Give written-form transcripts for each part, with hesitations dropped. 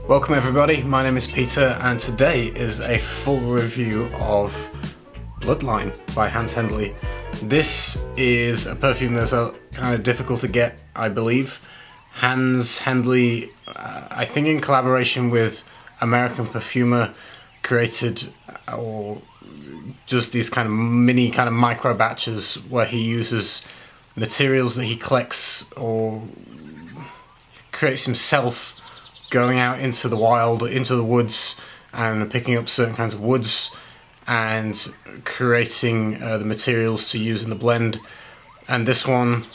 Welcome everybody, my name is Peter and today is a full review of Bloodline by Hendley. This is a perfume that's kind of difficult to get, I believe. Hendley, I think in collaboration with American perfumer, created or just these kind of mini micro batches where he uses materials that he collects or creates himself, going out into the wild, into the woods, and picking up certain kinds of woods and creating the materials to use in the blend. And this one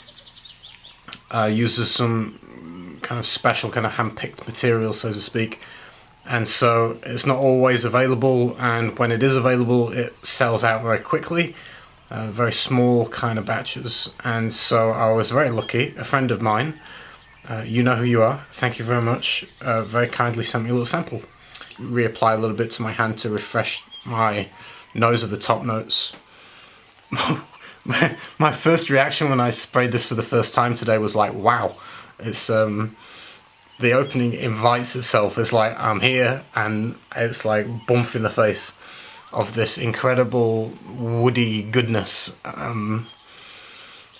uses some kind of special, kind of hand-picked material, so to speak. And so it's not always available, and when it is available, it sells out very quickly. Very small kind of batches. And so I was very lucky. A friend of mine, you know who you are, thank you very much, very kindly sent me a little sample. Reapply a little bit to my hand to refresh my nose of the top notes. My first reaction when I sprayed this for the first time today was like, wow. It's the opening invites itself. It's like, I'm here, and it's like bump in the face of this incredible woody goodness.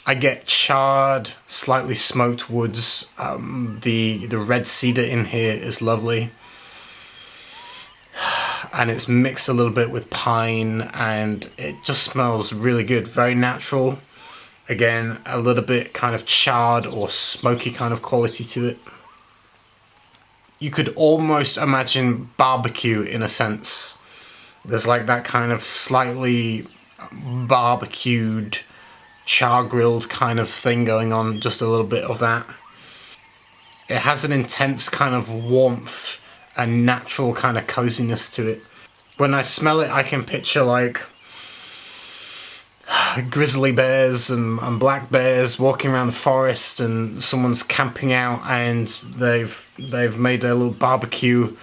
I get charred, slightly smoked woods. The red cedar in here is lovely, and it's mixed a little bit with pine, and it just smells really good. Very natural. Again, a little bit kind of charred or smoky kind of quality to it. You could almost imagine barbecue in a sense. There's like that kind of slightly barbecued, char-grilled kind of thing going on, just a little bit of that. It has an intense kind of warmth and natural kind of coziness to it. When I smell it, I can picture like grizzly bears and black bears walking around the forest, and someone's camping out and they've made a little barbecue.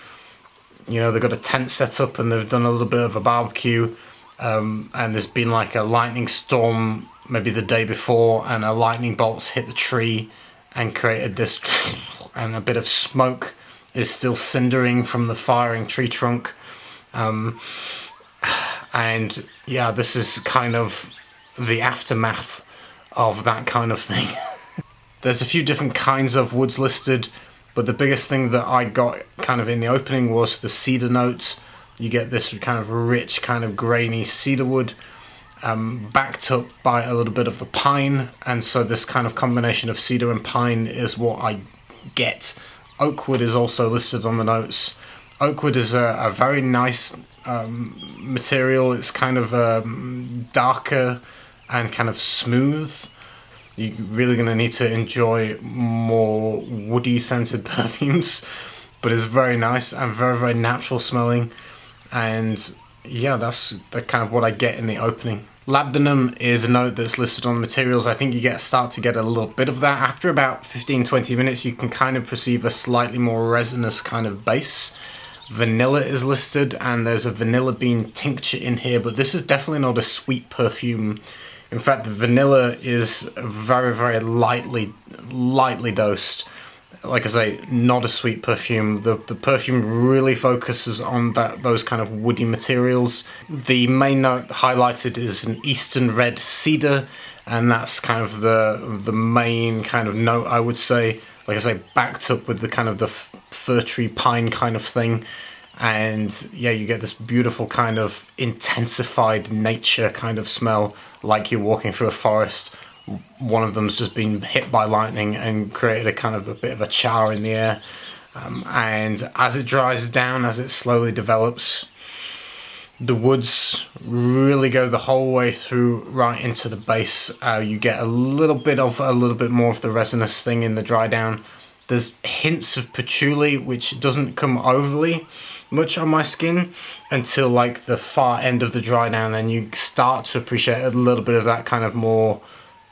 You know, they've got a tent set up and they've done a little bit of a barbecue, and there's been like a lightning storm maybe the day before, and a lightning bolt's hit the tree and created this, and a bit of smoke is still cindering from the firing tree trunk. And yeah, this is kind of the aftermath of that kind of thing. There's a few different kinds of woods listed, but the biggest thing that I got kind of in the opening was the cedar note. You get this kind of rich, kind of grainy cedar wood, backed up by a little bit of the pine, and so this kind of combination of cedar and pine is what I get. Oak wood is also listed on the notes. Oak wood is a very nice material. It's kind of darker and kind of smooth. You're really going to need to enjoy more woody scented perfumes, but it's very nice and very, very natural smelling. And yeah, that's kind of what I get in the opening. Labdanum is a note that's listed on the materials. I think you start to get a little bit of that. After about 15-20 minutes, you can kind of perceive a slightly more resinous kind of base. Vanilla is listed, and there's a vanilla bean tincture in here, but this is definitely not a sweet perfume. In fact, the vanilla is very, very lightly dosed. Like I say, not a sweet perfume. The perfume really focuses on those kind of woody materials. The main note highlighted is an eastern red cedar, and that's kind of the main kind of note, I would say. Like I say, backed up with the kind of the fir tree pine kind of thing. And yeah, you get this beautiful kind of intensified nature kind of smell, like you're walking through a forest. One of them's just been hit by lightning and created a bit of a char in the air. And as it dries down, as it slowly develops, the woods really go the whole way through right into the base. You get a little bit more of the resinous thing in the dry down. There's hints of patchouli, which doesn't come overly much on my skin until like the far end of the dry down. Then you start to appreciate a little bit of that kind of more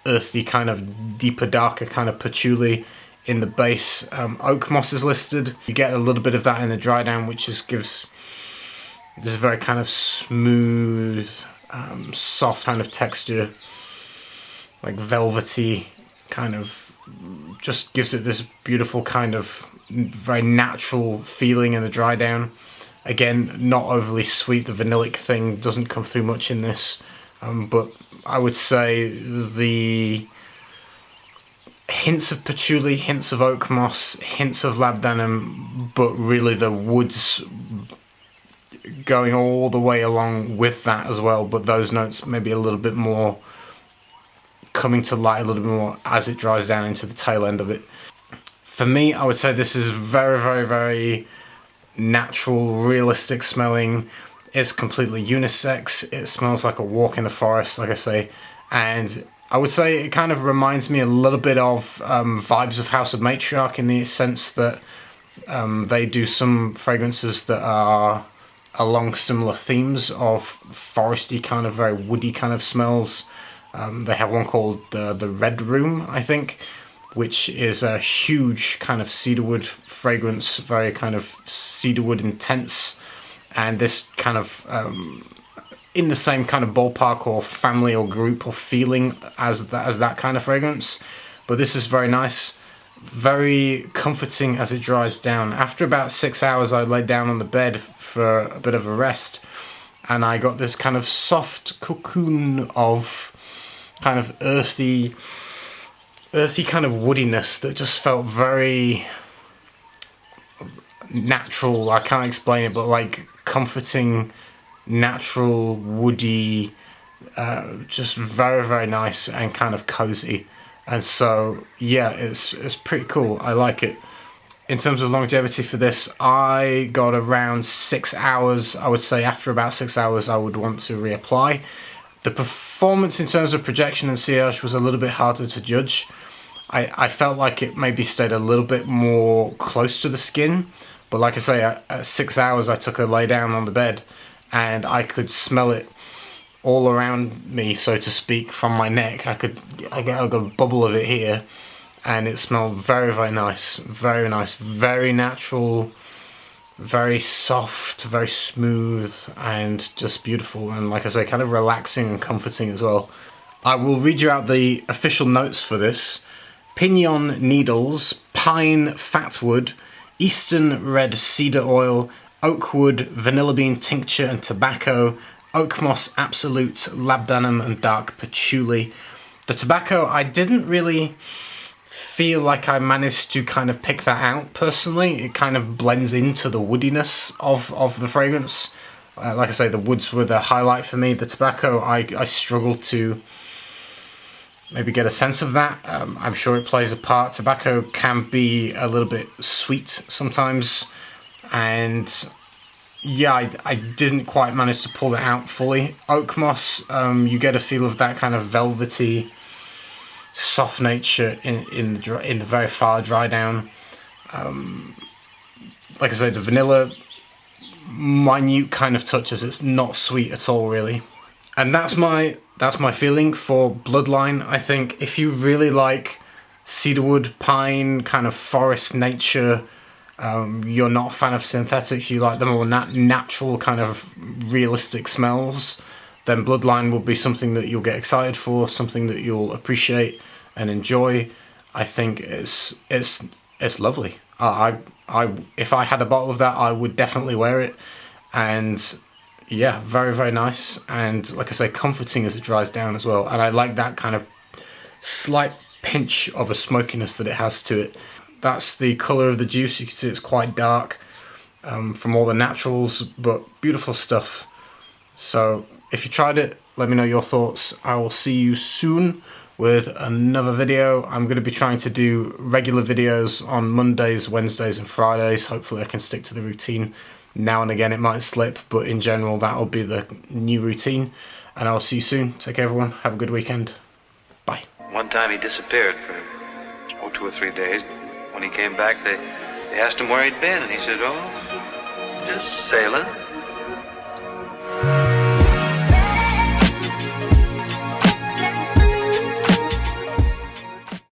earthy, kind of deeper, darker kind of patchouli in the base. Oak moss is listed. You get a little bit of that in the dry down, which just gives this very kind of smooth, soft kind of texture, like velvety kind of just gives it this beautiful kind of very natural feeling in the dry down. Again, not overly sweet. The vanillic thing doesn't come through much in this, but I would say the hints of patchouli, hints of oak moss, hints of labdanum, but really the woods going all the way along with that as well, but those notes maybe a little bit more coming to light a little bit more as it dries down into the tail end of it. For me, I would say this is very, very, very natural, realistic smelling. It's completely unisex. It smells like a walk in the forest, like I say, and I would say it kind of reminds me a little bit of vibes of House of Matriarch, in the sense that they do some fragrances that are along similar themes of foresty, kind of very woody kind of smells. They have one called the Red Room, I think, which is a huge kind of cedarwood fragrance, very kind of cedarwood intense, and this kind of in the same kind of ballpark or family or group or feeling as that kind of fragrance. But this is very nice, very comforting as it dries down. After about 6 hours, I laid down on the bed for a bit of a rest, and I got this kind of soft cocoon of kind of earthy kind of woodiness that just felt very natural. I can't explain it, but like comforting, natural, woody, just very, very nice and kind of cozy. And so yeah, it's pretty cool. I like it. In terms of longevity for this, I got around 6 hours. I would say after about 6 hours I would want to reapply. The performance in terms of projection and sillage was a little bit harder to judge. I felt like it maybe stayed a little bit more close to the skin, but like I say, at 6 hours I took a lay down on the bed and I could smell it all around me, so to speak, from my neck. I got a bubble of it here, and it smelled very, very nice, very natural, very soft, very smooth, and just beautiful, and like I say, kind of relaxing and comforting as well. I will read you out the official notes for this. Pinion needles, pine fatwood, eastern red cedar oil, oak wood, vanilla bean tincture and tobacco, oak moss absolute, labdanum and dark patchouli. The tobacco, I didn't really feel like I managed to kind of pick that out personally. It kind of blends into the woodiness of the fragrance. Like I say, the woods were the highlight for me. The tobacco, I struggled to maybe get a sense of that. I'm sure it plays a part. Tobacco can be a little bit sweet sometimes, and yeah, I didn't quite manage to pull it out fully. Oak moss, you get a feel of that kind of velvety, soft nature in the very far dry down. Like I said, the vanilla, minute kind of touches. It's not sweet at all, really. And that's my feeling for Bloodline. I think if you really like cedarwood, pine, kind of forest nature, you're not a fan of synthetics, you like the more natural kind of realistic smells, then Bloodline will be something that you'll get excited for, something that you'll appreciate and enjoy. I think it's lovely. If I had a bottle of that, I would definitely wear it. And yeah, very, very nice, and like I say, comforting as it dries down as well. And I like that kind of slight pinch of a smokiness that it has to it. That's the colour of the juice. You can see it's quite dark from all the naturals, but beautiful stuff. So if you tried it, let me know your thoughts. I will see you soon with another video. I'm going to be trying to do regular videos on Mondays, Wednesdays and Fridays. Hopefully I can stick to the routine. Now and again it might slip, but in general that'll be the new routine. And I'll see you soon. Take care everyone. Have a good weekend. Bye. One time he disappeared for 2 or 3 days. When he came back, they asked him where he'd been, and he said, "Oh, just sailing."